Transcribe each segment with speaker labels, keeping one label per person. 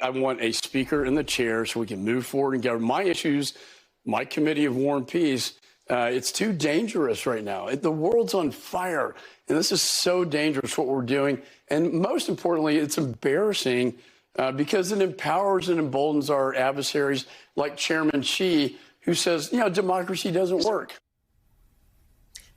Speaker 1: I want a speaker in the chair so we can move forward and get my issues, my committee of War and Peace. It's too dangerous right now. The world's on fire, and this is so dangerous what we're doing. And most importantly, it's embarrassing because it empowers and emboldens our adversaries like Chairman Xi, who says, democracy doesn't work.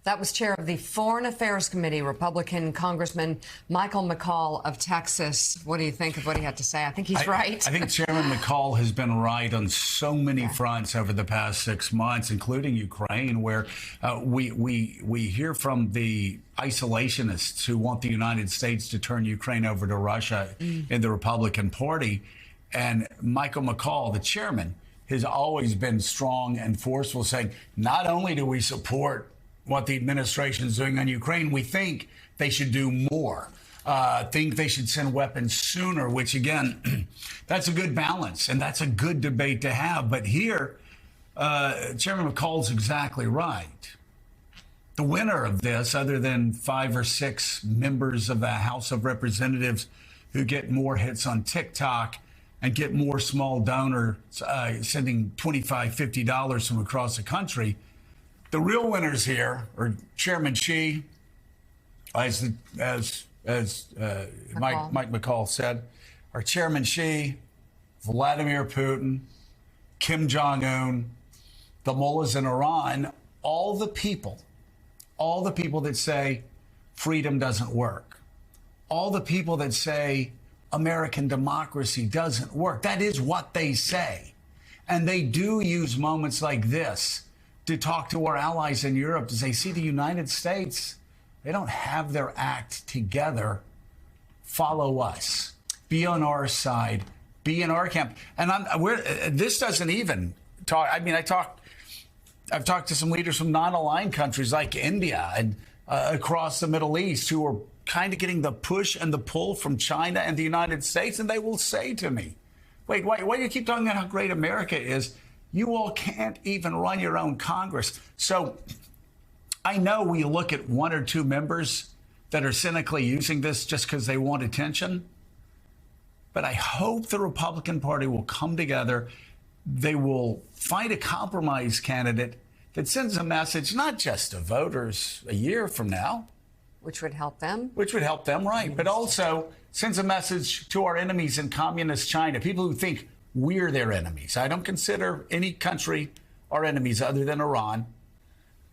Speaker 2: That was chair of the Foreign Affairs Committee, Republican Congressman Michael McCaul of Texas. What do you think of what he had to say? I think he's right.
Speaker 3: I think Chairman McCaul has been right on so many fronts over the past 6 months, including Ukraine, where we hear from the isolationists who want the United States to turn Ukraine over to Russia in the Republican Party. And Michael McCaul, the chairman, has always been strong and forceful, saying not only do we support what the administration is doing on Ukraine, we think they should do more. Think they should send weapons sooner, which, again, that's a good balance, and that's a good debate to have. But here, Chairman McCaul's exactly right. The winner of this, other than 5 or 6 members of the House of Representatives who get more hits on TikTok and get more small donors sending $25, $50 from across the country, the real winners here are Chairman Xi, as Mike McCaul said, are Chairman Xi, Vladimir Putin, Kim Jong-un, the mullahs in Iran, all the people that say freedom doesn't work, all the people that say American democracy doesn't work. That is what they say. And they do use moments like this to talk to our allies in Europe to say, see, the United States, they don't have their act together. Follow us. Be on our side. Be in our camp. And this doesn't even talk. I mean, I've talked to some leaders from non-aligned countries like India and across the Middle East who are kind of getting the push and the pull from China and the United States. And they will say to me, wait, why do you keep talking about how great America is? You all can't even run your own Congress. So I know we look at 1 or 2 members that are cynically using this just because they want attention. But I hope the Republican Party will come together. They will find a compromise candidate that sends a message, not just to voters a year from now.
Speaker 2: Which would help them?
Speaker 3: Which would help them, right. But also sends a message to our enemies in communist China, people who think we're their enemies. I don't consider any country our enemies other than Iran.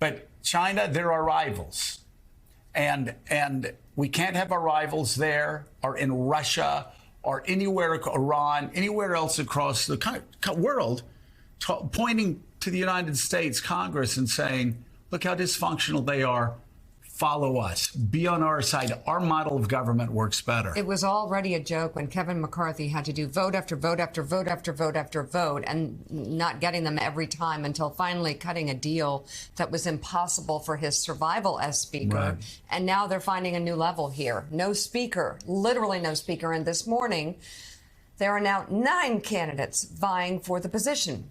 Speaker 3: But China, they're our rivals. And we can't have our rivals there or in Russia or anywhere, Iran, anywhere else across the world, pointing to the United States Congress and saying, look how dysfunctional they are. Follow us. Be on our side. Our model of government works better.
Speaker 2: It was already a joke when Kevin McCarthy had to do vote after vote after vote after vote after vote and not getting them every time until finally cutting a deal that was impossible for his survival as speaker. Right. And now they're finding a new level here. No speaker, literally no speaker. And this morning, there are now 9 candidates vying for the position.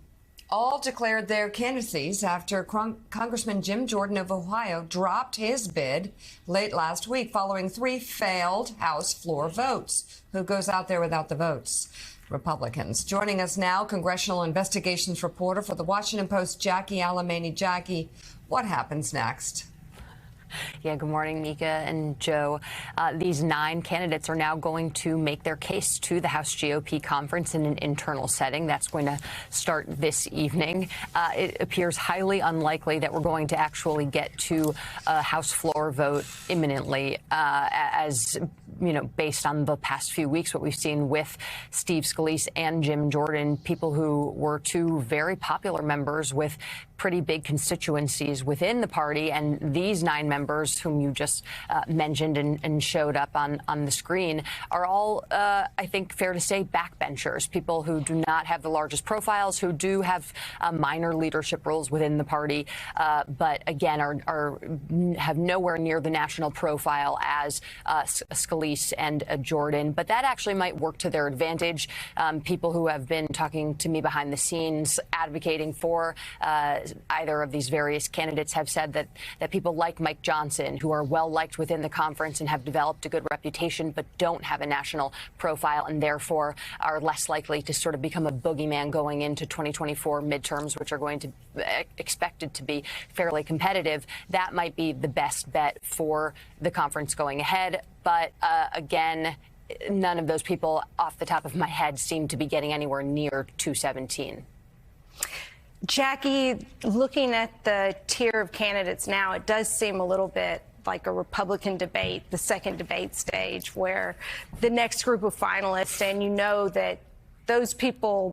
Speaker 2: All declared their candidacies after Congressman Jim Jordan of Ohio dropped his bid late last week following 3 failed House floor votes. Who goes out there without the votes? Republicans. Joining us now, congressional investigations reporter for the Washington Post, Jackie Alemany. Jackie, what happens next?
Speaker 4: Yeah, good morning, Mika and Joe. These 9 candidates are now going to make their case to the House GOP conference in an internal setting. That's going to start this evening. It appears highly unlikely that we're going to actually get to a House floor vote imminently, as you know, based on the past few weeks, what we've seen with Steve Scalise and Jim Jordan, people who were 2 very popular members with pretty big constituencies within the party. And these 9 members whom you just mentioned and showed up on the screen are all, I think, fair to say, backbenchers, people who do not have the largest profiles, who do have minor leadership roles within the party, but again, have nowhere near the national profile as Scalise Scalise and a Jordan, but that actually might work to their advantage. People who have been talking to me behind the scenes advocating for either of these various candidates have said that people like Mike Johnson, who are well liked within the conference and have developed a good reputation, but don't have a national profile and therefore are less likely to sort of become a boogeyman going into 2024 midterms, which are going to expected to be fairly competitive. That might be the best bet for the conference going ahead. But again, none of those people off the top of my head seem to be getting anywhere near 217.
Speaker 5: Jackie, looking at the tier of candidates now, it does seem a little bit like a Republican debate, the second debate stage, where the next group of finalists, and you know that those people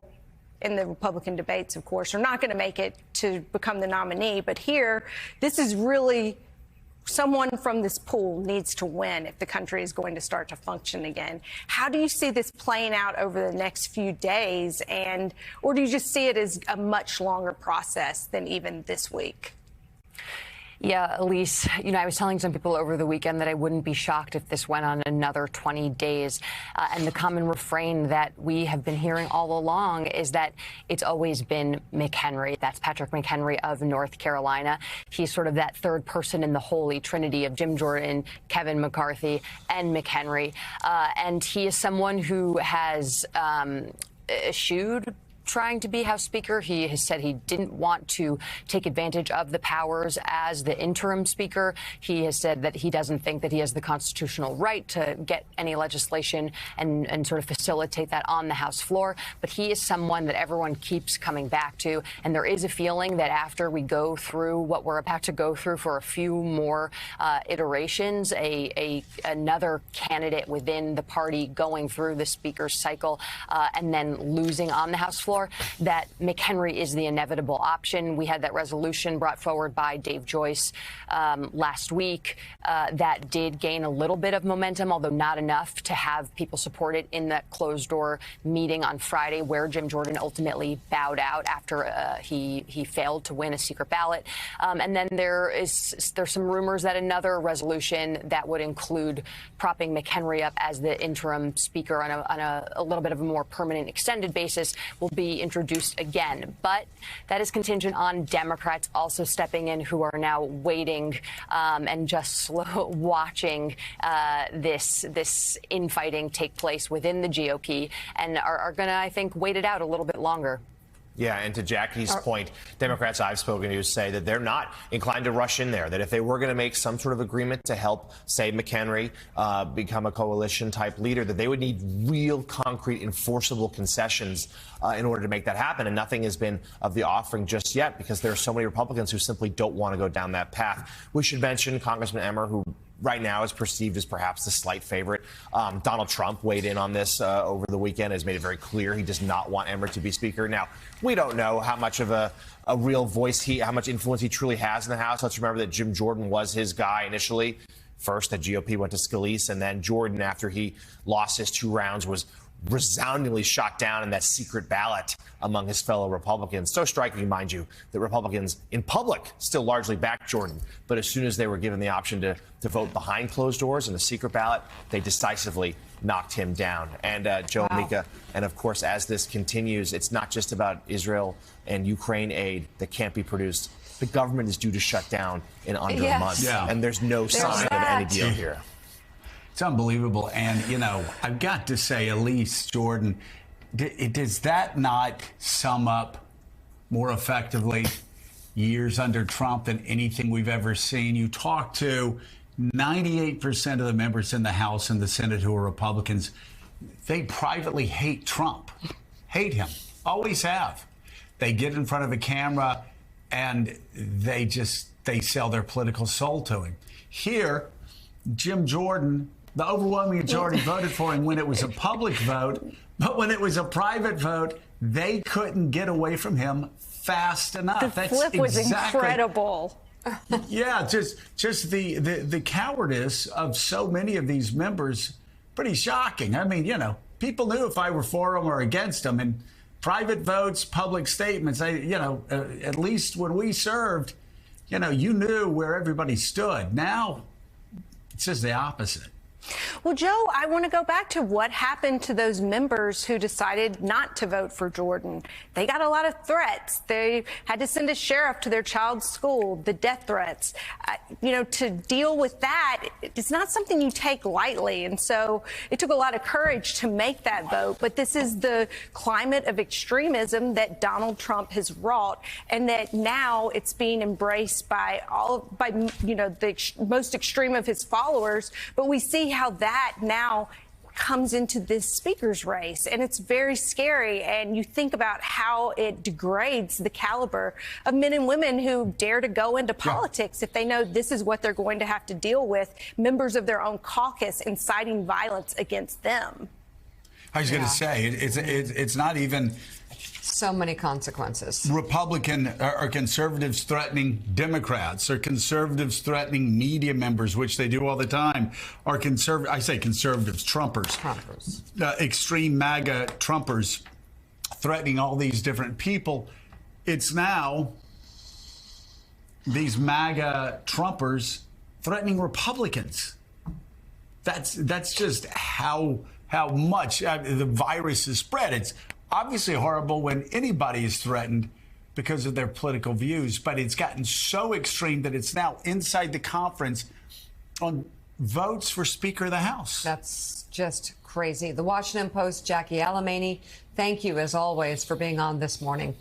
Speaker 5: in the Republican debates, of course, are not going to make it to become the nominee. But here, this is really someone from this pool needs to win if the country is going to start to function again. How do you see this playing out over the next few days? Or do you just see it as a much longer process than even this week?
Speaker 4: Yeah, Elise, I was telling some people over the weekend that I wouldn't be shocked if this went on another 20 days. And the common refrain that we have been hearing all along is that it's always been McHenry. That's Patrick McHenry of North Carolina. He's sort of that third person in the holy trinity of Jim Jordan, Kevin McCarthy, and McHenry. And he is someone who has eschewed trying to be House Speaker. He has said he didn't want to take advantage of the powers as the interim Speaker. He has said that he doesn't think that he has the constitutional right to get any legislation and sort of facilitate that on the House floor. But he is someone that everyone keeps coming back to. And there is a feeling that after we go through what we're about to go through for a few more iterations, another candidate within the party going through the Speaker's cycle and then losing on the House floor, that McHenry is the inevitable option. We had that resolution brought forward by Dave Joyce last week that did gain a little bit of momentum, although not enough to have people support it in that closed-door meeting on Friday where Jim Jordan ultimately bowed out after he failed to win a secret ballot. And then there's some rumors that another resolution that would include propping McHenry up as the interim Speaker on a little bit of a more permanent extended basis will be introduced again. But that is contingent on Democrats also stepping in, who are now waiting and just watching this infighting take place within the GOP and are going to, I think, wait it out a little bit longer.
Speaker 6: Yeah, and to Jackie's point, Democrats I've spoken to say that they're not inclined to rush in there, that if they were going to make some sort of agreement to help, say, McHenry become a coalition-type leader, that they would need real, concrete, enforceable concessions in order to make that happen. And nothing has been of the offering just yet because there are so many Republicans who simply don't want to go down that path. We should mention Congressman Emmer, who right now is perceived as perhaps the slight favorite. Donald Trump weighed in on this over the weekend, has made it very clear he does not want Emmer to be Speaker. Now, we don't know how much of a real voice how much influence he truly has in the House. Let's remember that Jim Jordan was his guy initially. First, the GOP went to Scalise, and then Jordan, after he lost his 2 rounds, was resoundingly shot down in that secret ballot among his fellow Republicans. So striking, mind you, that Republicans in public still largely backed Jordan. But as soon as they were given the option to vote behind closed doors in the secret ballot, they decisively knocked him down. And Joe, wow. Mika, and of course, as this continues, it's not just about Israel and Ukraine aid that can't be produced. The government is due to shut down in under a month. Yeah. And there's no sign of any deal here.
Speaker 3: It's unbelievable. And, I've got to say, Elise, Jordan, does that not sum up more effectively years under Trump than anything we've ever seen? You talk to 98% of the members in the House and the Senate who are Republicans. They privately hate Trump, hate him, always have. They get in front of a camera and they sell their political soul to him. Here, Jim Jordan, the overwhelming majority voted for him when it was a public vote, but when it was a private vote, they couldn't get away from him fast enough.
Speaker 5: The flip was incredible.
Speaker 3: Yeah, just the cowardice of so many of these members, pretty shocking. I mean, people knew if I were for them or against them, and private votes, public statements. At least when we served, you knew where everybody stood. Now, it's just the opposite.
Speaker 5: Well, Joe, I want to go back to what happened to those members who decided not to vote for Jordan. They got a lot of threats. They had to send a sheriff to their child's school, the death threats. To deal with that, it's not something you take lightly. And so it took a lot of courage to make that vote. But this is the climate of extremism that Donald Trump has wrought, and that now it's being embraced by the most extreme of his followers. But we see how that now comes into this speaker's race, and it's very scary. And you think about how it degrades the caliber of men and women who dare to go into politics if they know this is what they're going to have to deal with, members of their own caucus inciting violence against them.
Speaker 3: I was going to say, it's not even
Speaker 2: so many consequences.
Speaker 3: Republican or conservatives threatening Democrats, or conservatives threatening media members, which they do all the time, or I say conservatives, Trumpers. Extreme MAGA Trumpers threatening all these different people. It's now these MAGA Trumpers threatening Republicans. That's just how much the virus is spread. It's obviously horrible when anybody is threatened because of their political views, but it's gotten so extreme that it's now inside the conference on votes for Speaker of the House.
Speaker 2: That's just crazy. The Washington Post, Jackie Alemany, thank you as always for being on this morning.